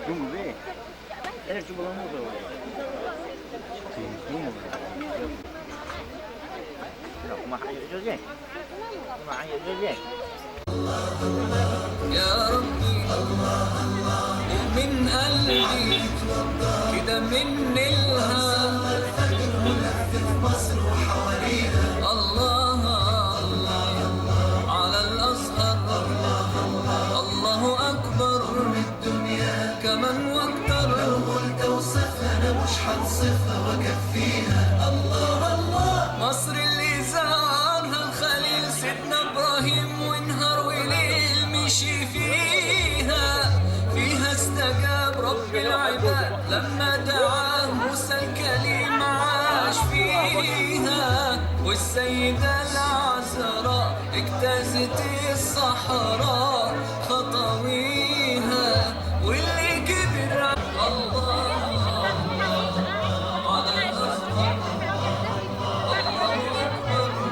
Dunque, era ci vuole molto. Sì, ما حيعجزك ما حيعجزك يا ربي من قلبي كده من الهام الله الله على الأزهر الله أكبر من الدنيا كمان واكتر لو قلت اوصفها أنا مش هنصفها وأكفيها الله الله مصر اللي زارها الخليل سيدنا إبراهيم ونهار وليل مشي فيها استجاب رب العباد لما دعاه موسى الكليم عاش فيها والسيدة العذراء اجتازت الصحراء خطويها واللي كبر الله على الأرض الله أكبر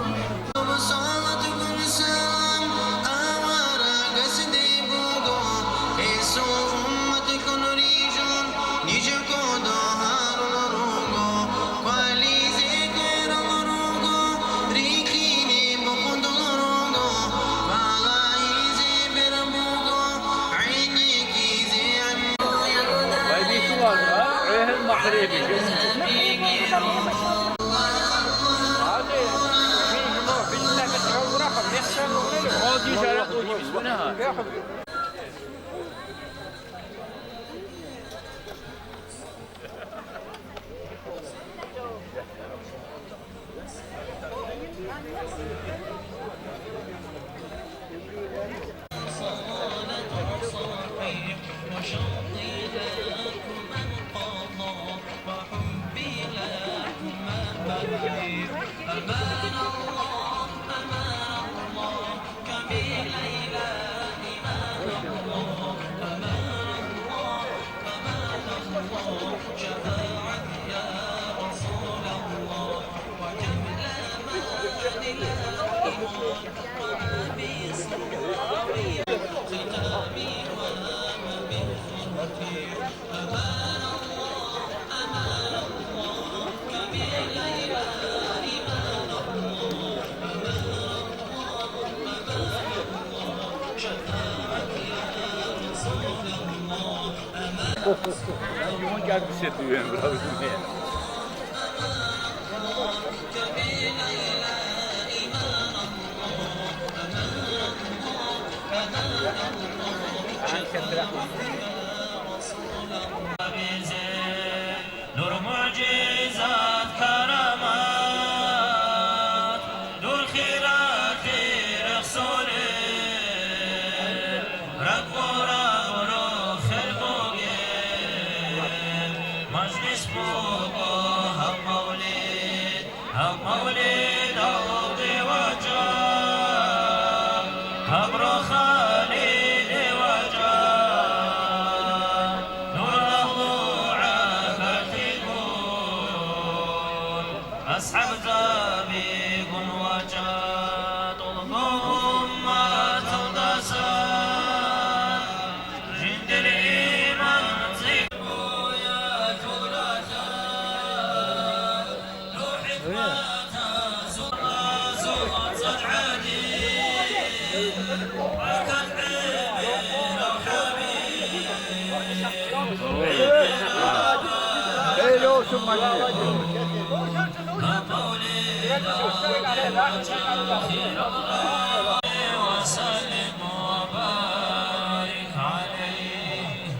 Yung gel bir şey duyuyorum biraz dinleyin. Nur mucizat karamat Nur khirat rasulü Rabbu Rabbu khalqu مجلس بوقو هم مولد عوضي وجاه قبر خليل وجاه نور الله فتكون أصحاب زبيب وجاه طلبهم ما تودسان جند الإيمان وسلم وبارك عليه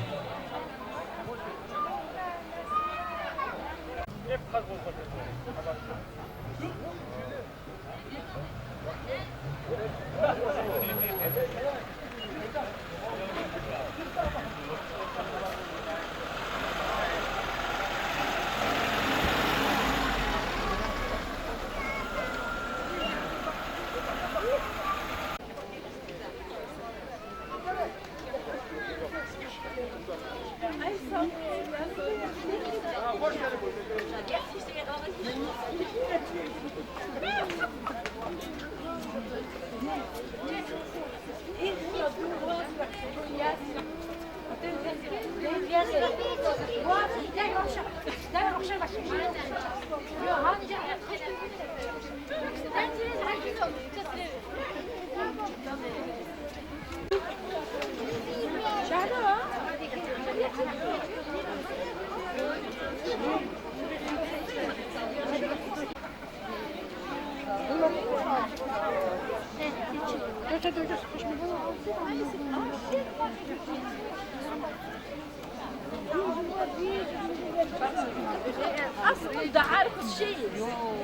اصلا ده عارف الشيء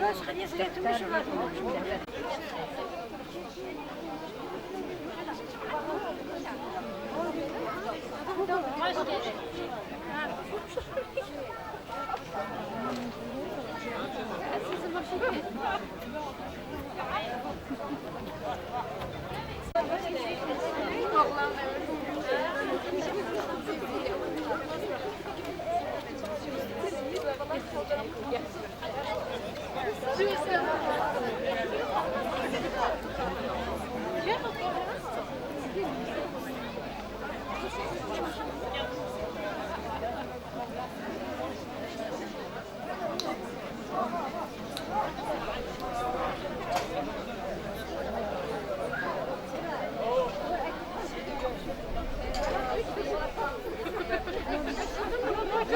لاش خليه سيتم مش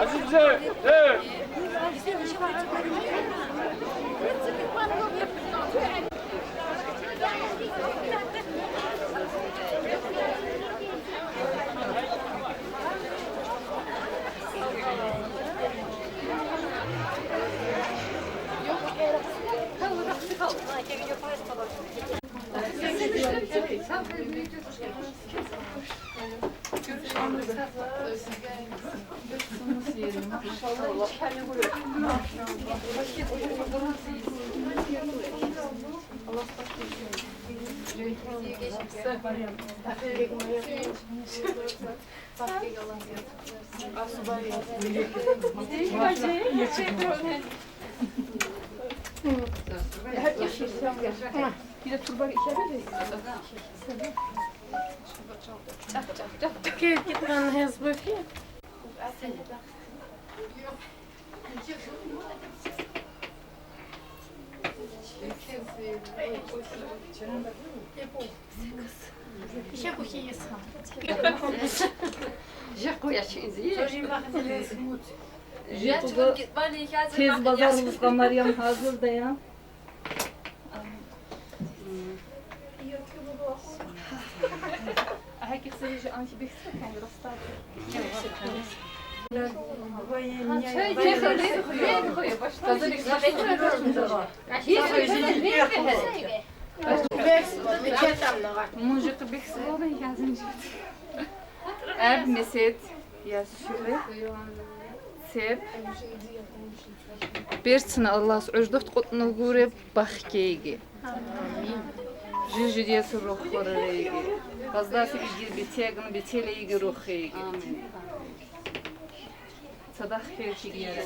Azize, evet. Bir de turba içebilir. كيف كنت نهزبوا فيه شافوا كي يسخن Jaco yaşayın diye. جاتو Tez pazarımız kameryam hazır da ya. Herkese bir antibiyyotik kan Мужик бексилода yazın. Eb meset yazışılı. Sep. Берсина Аллах уждот qutnu gure baxkeygi. Jüjüdiyesi ruhları. Gazdası ilgili bitiyagını bitiyeleygi ruhıygi. Sadak kelçigi yere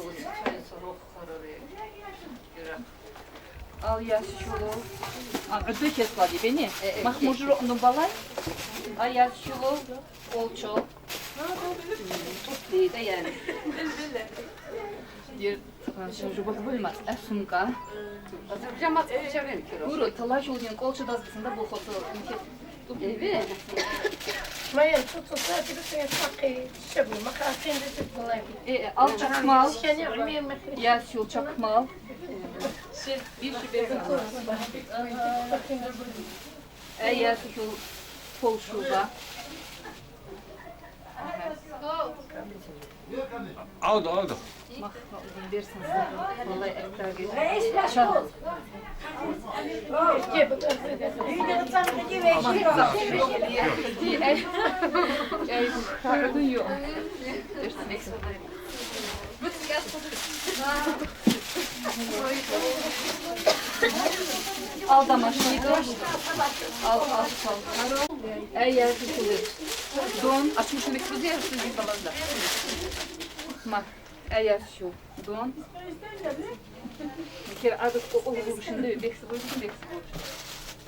Al yaşşulu. Ödü kes vadi beni. Mahmujur onu balay. Al yaşşulu. Olço. Tuttu da yani. Diğer çocuk bulmaz. Sumka. جمعت جمعين كيلو Guru talaş oluyor. Kolça dazısında bu foto. Evet. ما ينفطوا صافي بس يتفقي شبو ما خاصين والله Al çakmal. كان يعمل مخرج Yaşşul çakmal. Bir şüphe. Yaşşul polşuga. Aldı, aldı. Versin size. Vallahi ekler geçer. Yok. Versin ekler. Al da maşıydı. Al. Eğer tutulur. Don açmışını kızı yarısın bir balazda. Bak. Eğer şu don. Bir kere adı o vuruşunda bir beksi vuruşun.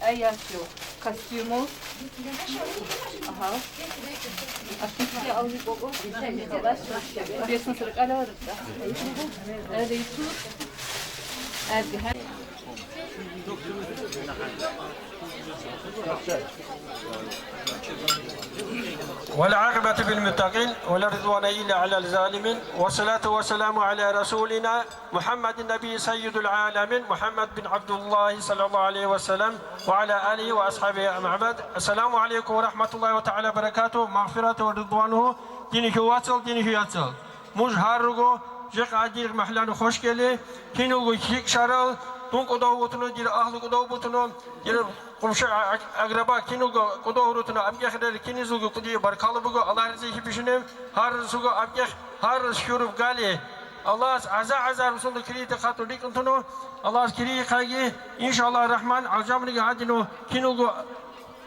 Eğer şu kostümü. Aha. Açmışını al bir baba. Bir sınıflık alarız da. Eğer tut. Eğer والعاقبة بالمتقين ولا رضوان إلا على الظالمين والصلاة والسلام على رسولنا محمد النبي سيد العالمين محمد بن عبد الله صلى الله عليه وسلم وعلى آله وأصحابه أجمعين. السلام عليكم ورحمة الله وتعالى وبركاته. مغفرة ورضوانه دينك واصل دينك يصل مجهرغو جق عدير محلان خوش كلي كينو شيك شارل تون قدو بوتنو دير أهل قدو بوتنو دير قمش أقربا كينو قدو روتنو أبيخ دير كيني زوجو قدي بركالو بقو الله رزقه بيشنم هار زوجو أبيخ هار شروف قالي الله عزا رسول كريت خاطر ديك انتنو الله كريه خاجي إن شاء الله الرحمن عجامني قاعدينو كينو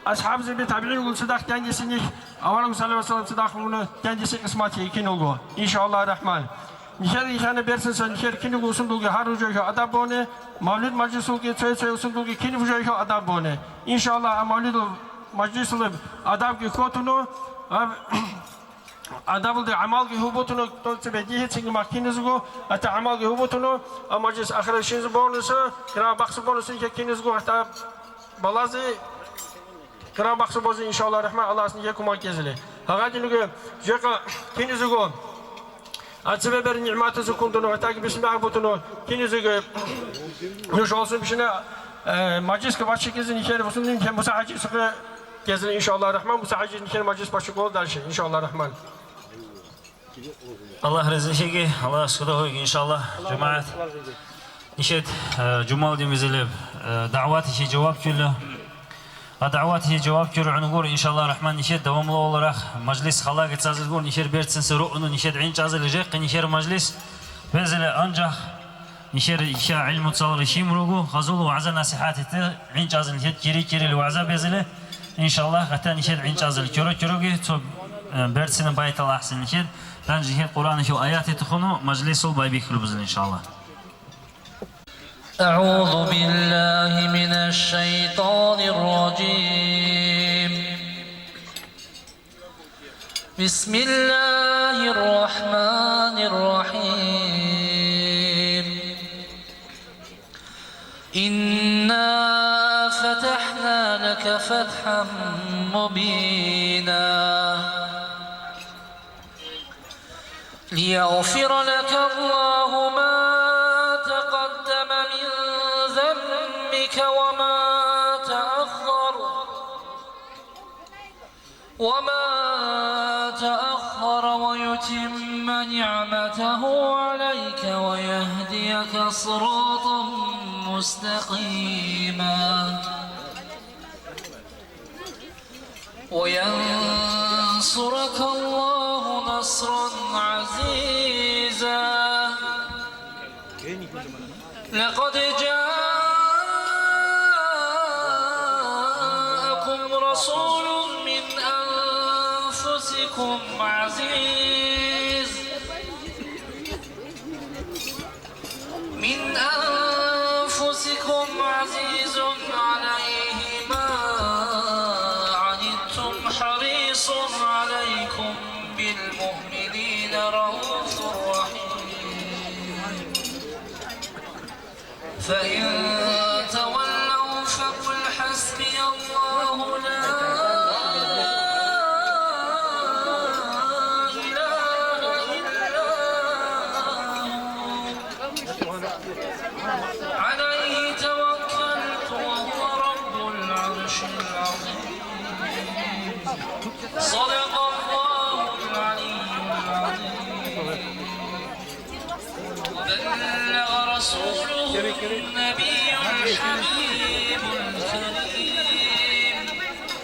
أصحاب زبي تابعين يقول صدق تانجسني أولهم صلى الله عليه وسلم صدق منا تانجس قسمتي كينو إن شاء الله الرحمن نشر يخان بيرسن نشر كينو وسندوغي هاروجو أداب بونه مولد مجلسوغي تسوي وسندوغي كينو وجو أداب بونه إن شاء الله مولد مجلس أداب كي كوتنو أداب العمل كي هبوتنو تبديه تيجي ماكينزغو أتا عمل كي هبوتنو مجلس آخر شيء بونس كرا بخش بونس كينزغو أتا بلازي كرا بخش بوزي إن شاء الله الرحمن الله سنيكم أكيزله هذا نقول جاك كينزغو أتسبب النعمات سكوندنو أتاك بسم الله بوتنو كينزغو نش olsun بشنا مجلس كباشي كيزن يشير بسندين كم مساعد سك كيزن إن شاء الله الرحمن مساعد يشير مجلس باشي كول دارش إن شاء الله الرحمن الله رزقه الله سكده إن شاء الله جماعة نشد جمال دمزلب دعوات شيء جواب كله دعوات هي جواب كله عنقول إن شاء الله الرحمن نشد دوام الله والله مجلس خلاق تزازلقون نشر بيرتسن سرقنا نشد عين جازل جاق نشر مجلس بنزل أنجح نشر إشاع علم تصور شيء مروجو خزول وعزل نصيحات عين جازل نشد كيري الوعزة بنزله إن شاء الله غتان نشد عين جازل كروجي تو بيرتسن بايت الله أحسن نشد تنجح القرآن شو آيات تخونو مجلس وبايبي كلوبزن إن شاء الله. أعوذ بالله من الشيطان الرجيم. بسم الله الرحمن الرحيم. إنا فتحنا لك فتحا مبينا ليغفر لك الله ما تقدم من ذنبك وما تأخر ويتم نعمته عليك ويهديك صراطا مستقيما وينصرك الله نصرا عزيزا لقد جاءكم رسول من أنفسكم عزيز عليه ما عنتم حريص عليكم بالمؤمنين رؤوف رحيم فإن تولوا فقل حسبي الله لا إله إلا هو عليه توكلت وهو رب العرش العظيم صدق الله العلي العظيم وبلغ رسوله النبي الحبيب الكريم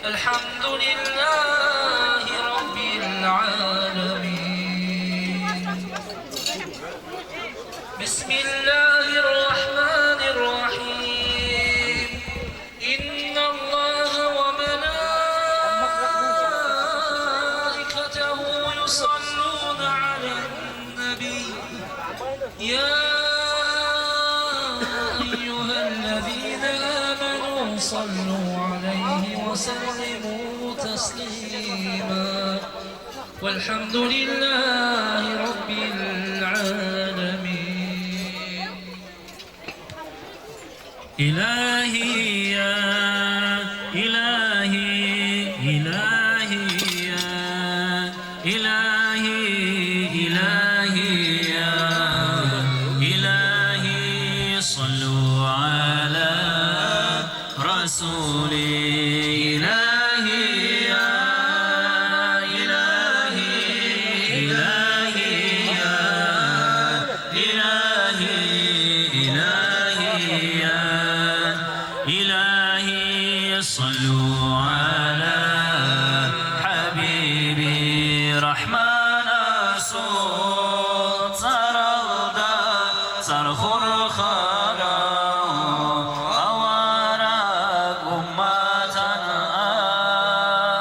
الحمد لله رب العالمين بسم الله الرحمن الرحيم إن الله وملائكته يصلون على النبي يا أيها الذين آمنوا صلوا عليه وسلموا تسليما والحمد لله رب العالمين إلهي يا إلهي إلهي يا إلهي إلهي يا إلهي صلوا على رسولي إلهي يا إلهي إلهي يا إلهي إلهي يا إلهي صلوا على حبيبي رحمن صوت صردا صرخ خرا أوارق أمة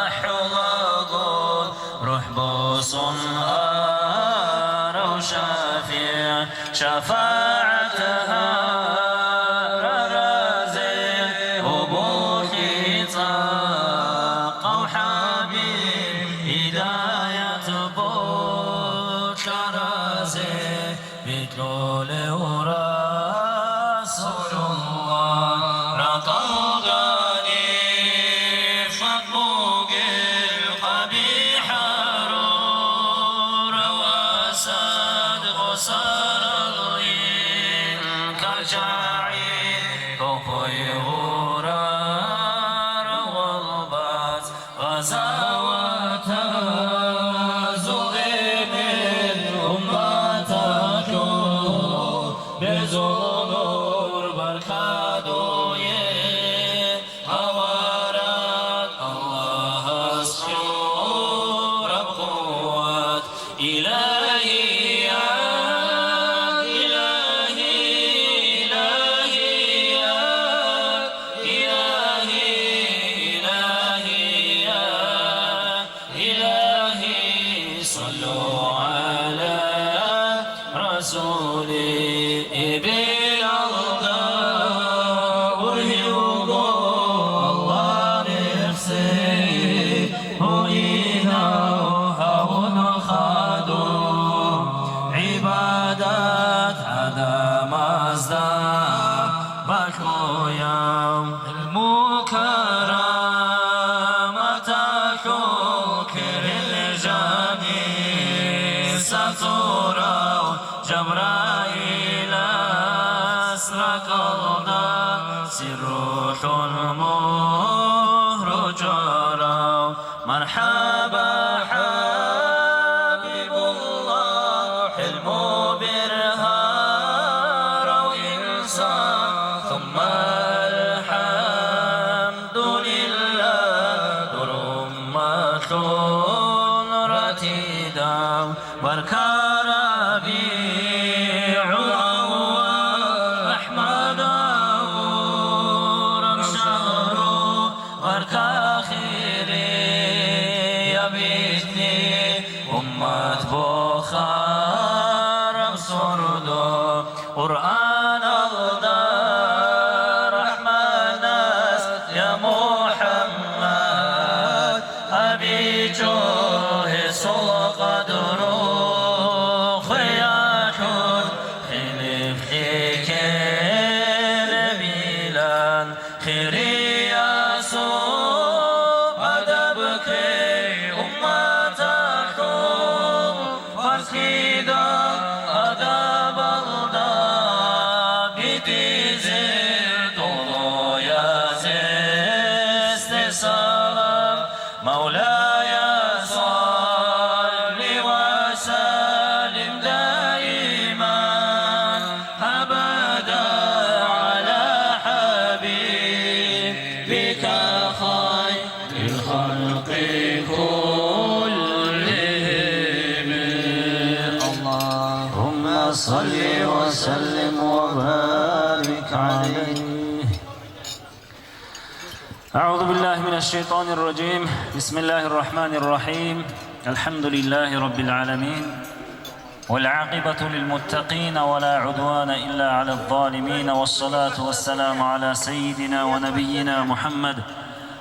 أحلق روح بصن وشافع شفاعتها مرحبا حبيب الله حلم برهار وإنسان ثم الحمد لله در أمة رتيدا بركة ربيع الأول أحمد أورا شهر بركة أمة بخار بسردو قرآن الله رحمن يا محمد أبي جوه قدر خياك خلف خيك نبيلا خيري صل وسلم وبارك عليه. أعوذ بالله من الشيطان الرجيم. بسم الله الرحمن الرحيم. الحمد لله رب العالمين والعاقبة للمتقين ولا عدوان إلا على الظالمين والصلاة والسلام على سيدنا ونبينا محمد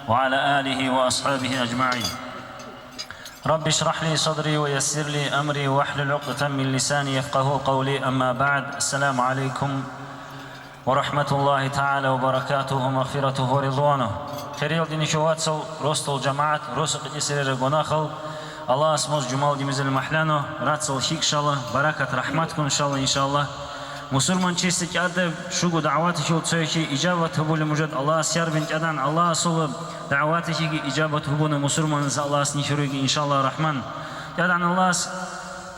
وعلى آله وأصحابه أجمعين. رب اشرح لي صدري ويسر لي أمري واحلل عقدة من لساني يفقهوا قولي. أما بعد، السلام عليكم ورحمة الله تعالى وبركاته ومغفرته ورضوانه. خيريل ديني شواتسل رستل جماعت رسق جسر رغناخل الله اسموز جمال ديمزل محلانو راتسل شيك شالله بركة رحمتكم إن شاء الله إن شاء الله. مسلمان چیستی ادب شگو دعواتی شو تسویشی اجابت هبول مجد الله سیار بنت ادان الله صلب دعواتی شی اجابت هبون مسلمان ز الله سنیشروگی ان شاء الله رحمان یادان الله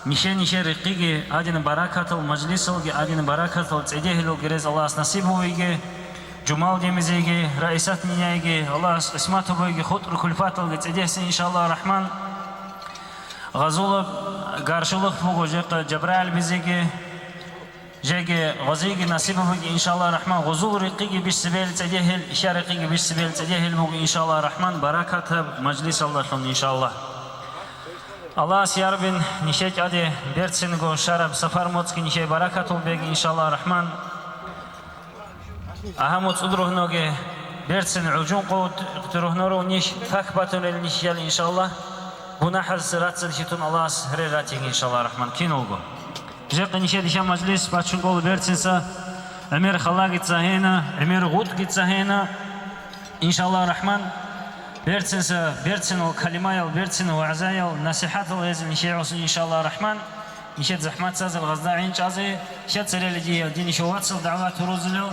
نشه رقیگی آدین برکت المجلسلگی آدین برکت التعدیه گرز الله نصیب هویگی جمال دیمزیگی رئیست نیایگی الله اسمت هویگی خود رکلفات التعدیه سی ان شاء الله رحمان غزول گارشلخ فوق جبرائیل بیزیگی جاي غزيق نصيب بقى إن شاء الله الرحمن غزول رقيق بالسبيل تجاهل شارقيق بالسبيل تجاهل بقى إن شاء الله الرحمن بركة مجلس الله إن شاء الله. الله سياربين نشيج عدي بيرتسن جو شرب سفر موتسك نشي بركة بقى إن شاء الله الرحمن. أهمت أدره نوجه بيرتسن عجون قوت تروح نورو نيش فكبتون النشيال إن شاء الله. بنحز راتسل شتون الله سهريراتين إن شاء الله الرحمن كينولغو. جاء نشيد هشام مجلس باتشنقول بيرتسنسا أمير خلاق تساهينا أمير غوت تساهينا إن شاء الله الرحمن بيرتسنسا بيرتسن وكلمايل بيرتسن وعزايل نصيحات لازم نشيعوس إن شاء الله الرحمن نشيد زحمات ساز الغزداعين شازي نشيد سريل جي دين شواتسل دعوات روزلو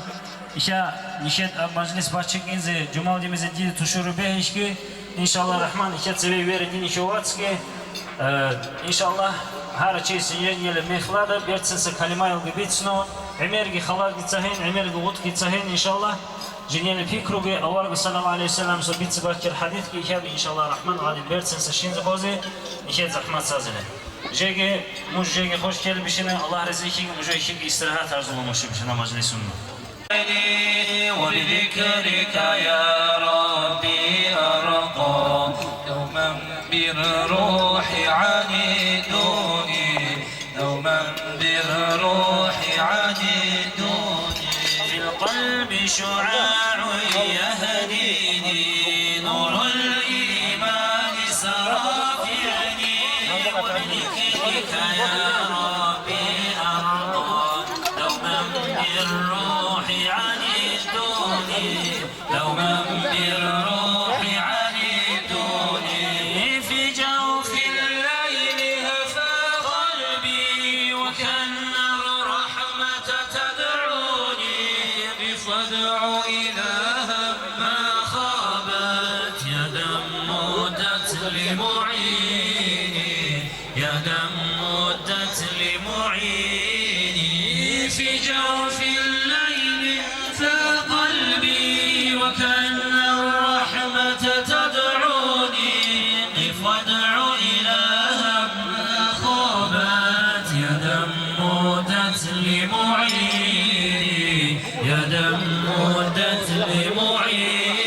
نشيد مجلس باتشك إنزي جمال دي مزدي تشور بهشكي إن شاء الله الرحمن نشيد سريل بير دين شواتسكي إن شاء الله هر چیز یه میخلاده بیرتسنس کلمه الگبیتسنو عمرگی خلاق تسهین عمرگی غوت تسهین ان شاء الله جنين فكروا أول صلى الله عليه وسلم سبيت باكر حديث كي يحب إن شاء الله الرحمن غادي بيرتسنس شين زبازي نشيد زحمات سازنه جيجي مش جيجي خوش كيل بشنا الله رزقك مش جيجي استراحة أرزو مش بشنا مجلسنا وبذكرك يا ربي أرقى دوما بالروح عانيدوني دوما بالروح عانيدوني في القلب شعاع يهديني نور الإيمان سرى في عيني وبذكرك يا ربي أرقى دوما بالروح عانيدوني دوما بالروح عانيدوني في جوف الليل هفى قلبي وكأن الرحمة تدعوني فادع إلها ما خابت يدا مدت لمعيني يدا مدت لمعيني في جوف الليل فقلبي وكأن الرحمة تدعوني قف وادع إلها ما خابت يدا مدت لمعيني يدا مدت لمعيني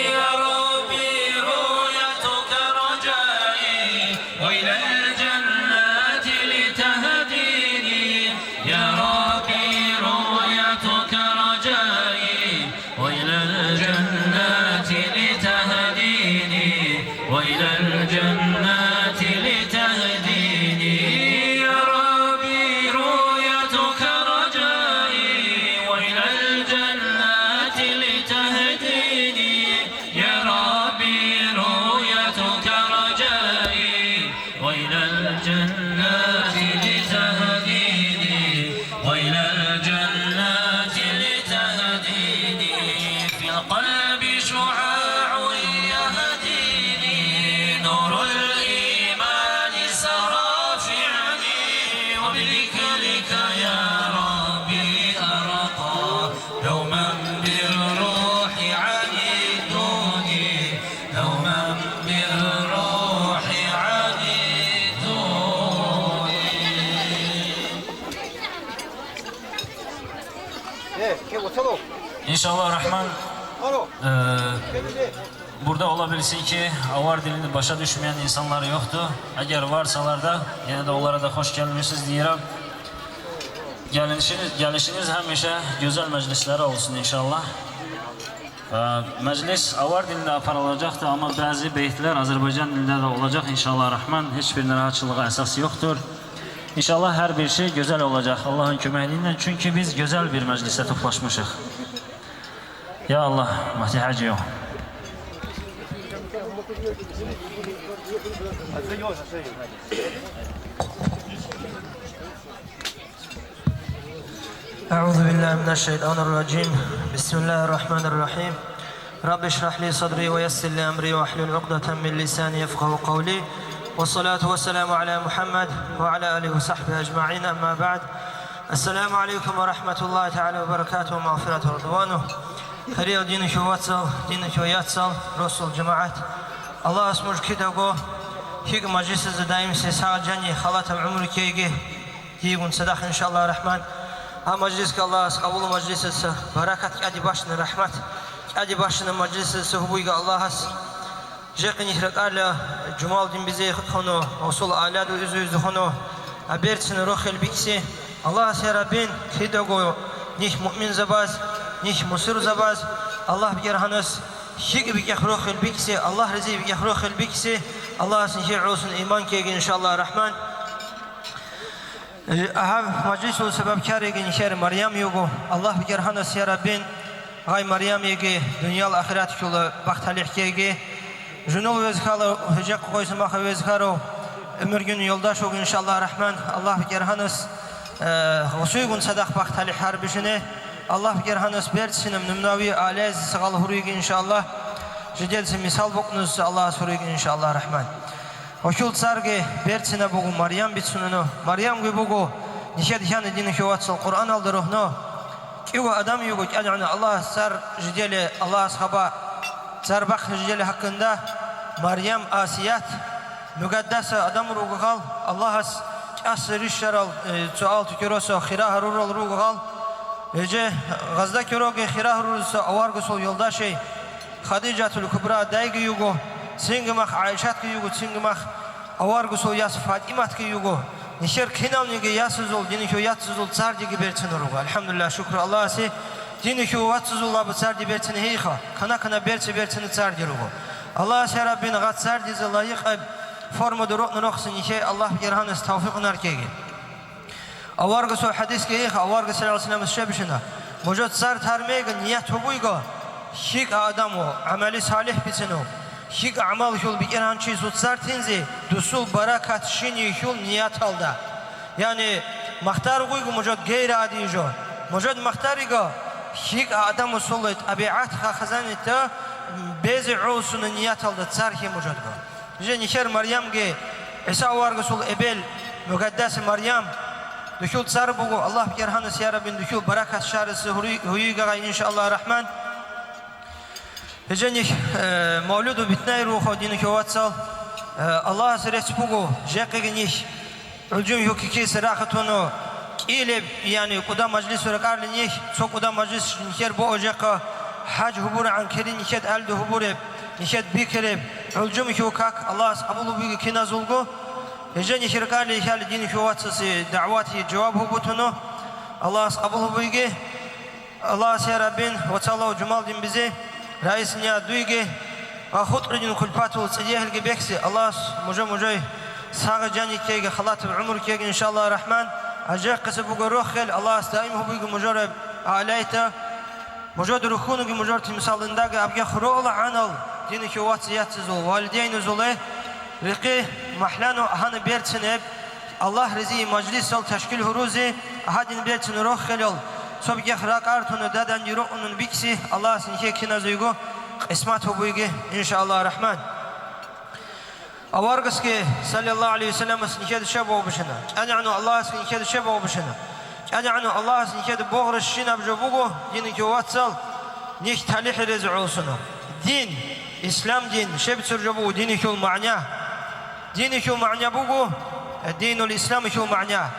يا ربي رؤيتك رجائي وإلى الجنات لتهديني يا ربي رؤيتك رجائي وإلى الجنات لتهديني وإلى الجنات لتهديني يا ربي رؤيتك رجائي وإلى الجنات لتهديني يا ربي رؤيتك رجائي وإلى الجنات لتهديني وإلى الجنات لتهديني في القلب شعاع يهديني نور الإيمان سرى في عيني وبذكرك يا ربي أرقى دوما بالروح عانيدوني دوما بالروح عانيدوني İnşallah Rahman burada olabilsin ki avar dilini başa düşmeyen insanlar yoktu. Eğer varsalar da yine de onlara da hoş gelmişsiniz diyelim. Gelişiniz hemşe güzel meclislere olsun inşallah. Meclis avar dilinde yapılacaktı ama bazı beytler Azerbaycan dilinde de olacak inşallah Rahman. Hiçbir rahatçılığa esas yoktur. İnşallah her bir şey güzel olacak Allah'ın köməkliğiyle. Çünkü biz güzel bir meclise toplaşmışıq. Ya Allah, Mahdi Hacı yok. أعوذ بالله من الشيطان الرجيم بسم الله الرحمن الرحيم رب اشرح لي صدري ويسر لي أمري واحلل عقدة من لساني يفقهوا قولي والصلاة والسلام على محمد وعلى آله وصحبه أجمعين أما بعد السلام عليكم ورحمة الله تعالى وبركاته ومغفرة ورضوانه خير دينك واتسل دينك وياتسل رسول جماعة الله اسمه كتابه هيك مجلس دائم سيسا جاني خلاتم عمرك يجي هيكون صدق إن شاء الله الرحمن Ha mecliske Allah kabul meclisesi, barakat adi başına rahmet, adi başına meclisesi hubuyga Allah'as. Jekin ihrakala Cumal din bize konu, usul aladu üzü konu, abertsin rohel biksi. Allah'as ya Rabbin kidago nih mümin zabaz, nih musir zabaz. Allah bir hanas şik bir rohel biksi, Allah rızı bir rohel biksi. Allah'asın şiir olsun iman kegi inşallah rahman. Aha meclis ol sebepkar egen şer Meryem yogu Allah bir hanas ya Rabbin gay Meryem yegi dünyal ahiret yolu baktalih kegi junul vezkalı hıcak koysun bakı vezkaro ömür gün yoldaş ol inşallah rahman Allah bir hanas usuygun sadak baktalih harbişine Allah bir hanas bertsinem numnavi alez sağal huruygi inşallah jidelsi misal boknuz Allah suruygi inşallah rahman Oşul sargı bertsine bugu Meryem bitsununu Meryem gibi bugu nişed yani dini şuvatsal Kur'an aldı ruhnu kiwa adam yugo yani Allah sar jideli Allah ashaba sar bak jideli hakkında Meryem asiyat mügaddasa adam ruhu kal Allah as rişaral sual tükürose khira harural ruhu kal ece gazda köroge khira harurusa avargı sol yolda şey Hadicatul Kubra daygi yugo Singmak Aişat ki yugo singmak avargı sol yas Fatimat ki yugo nişer kinamni ki yasız ol dini ki yatsız ol sardi gibi berçin oruga elhamdülillah şükür Allah'a si dini ki vatsız ol bu sardi berçin heyha kana berçin sardi oruga Allah'a si Rabbin gat sardi layık formu duruknu noksun nişe Allah bir hanes tevfik narkegi avargı sol hadis ki heyha avargı sallallahu aleyhi ve sellem şebişina mujud sar tarmeyga niyet hubuyga şik adam o ameli salih bitsin o Şik amal yol bir irançı tutsar tenzi dusul barakat şini yol niyat alda. Yani mahtar koygu mujad gayri adi jo. Mujad mahtariga şik adam usulut abiat khazanita bezi usunu niyat alda tsarhi mujad go. Je nişer Meryem ge İsa vargı sul ebel mukaddes Meryem düşül tsar bugu Allah bir hanes ya Rabbin düşül barakat şarısı huyuga inşallah rahman. Jenik mevludu bitnay ruhu dini kavatsal Allah seret bugu jeqegniş ucum yok ki serahatunu ile yani kuda meclis rakarlı niş çok kuda meclis niker bu ocaqa hac hubur an kerin nişet elde hubur nişet bikere ucum yok kak Allah qabulu bi kinazulgu jenik rakarlı ihal dini kavatsası davati cevap hubutunu Allah qabulu bi Allah ya Rabbin ve sallallahu cumal din bize Raisnya duyge ahut rejin kulpatul sejehel gebeksi Allah muja sağa cani kege halat umur kege inşallah rahman acak kısı bu ruhel Allah daim hubu mujarab alayta mujad ruhunu gi mujar timsalında ge abge khurul anal dini ki vasiyatsız ol valideyn zole riqi mahlanu han bertsin Allah rizi meclis ol teşkil huruzi ahadin bertsin ruhel ol Sobge khrak artunu dadan yurunun biksi Allah sinke kinazuygu ismat hubuyge inşallah rahman avargıs ki sallallahu aleyhi ve sellem sinke düşebe obuşuna yani Allah sinke düşebe obuşuna yani Allah sinke boğrış şinab jobugu dini ki vatsal nik talih rezi olsunu din İslam din şebtsur jobu dini ki ma'na dini ki ma'na bugu dinul İslam ki ma'na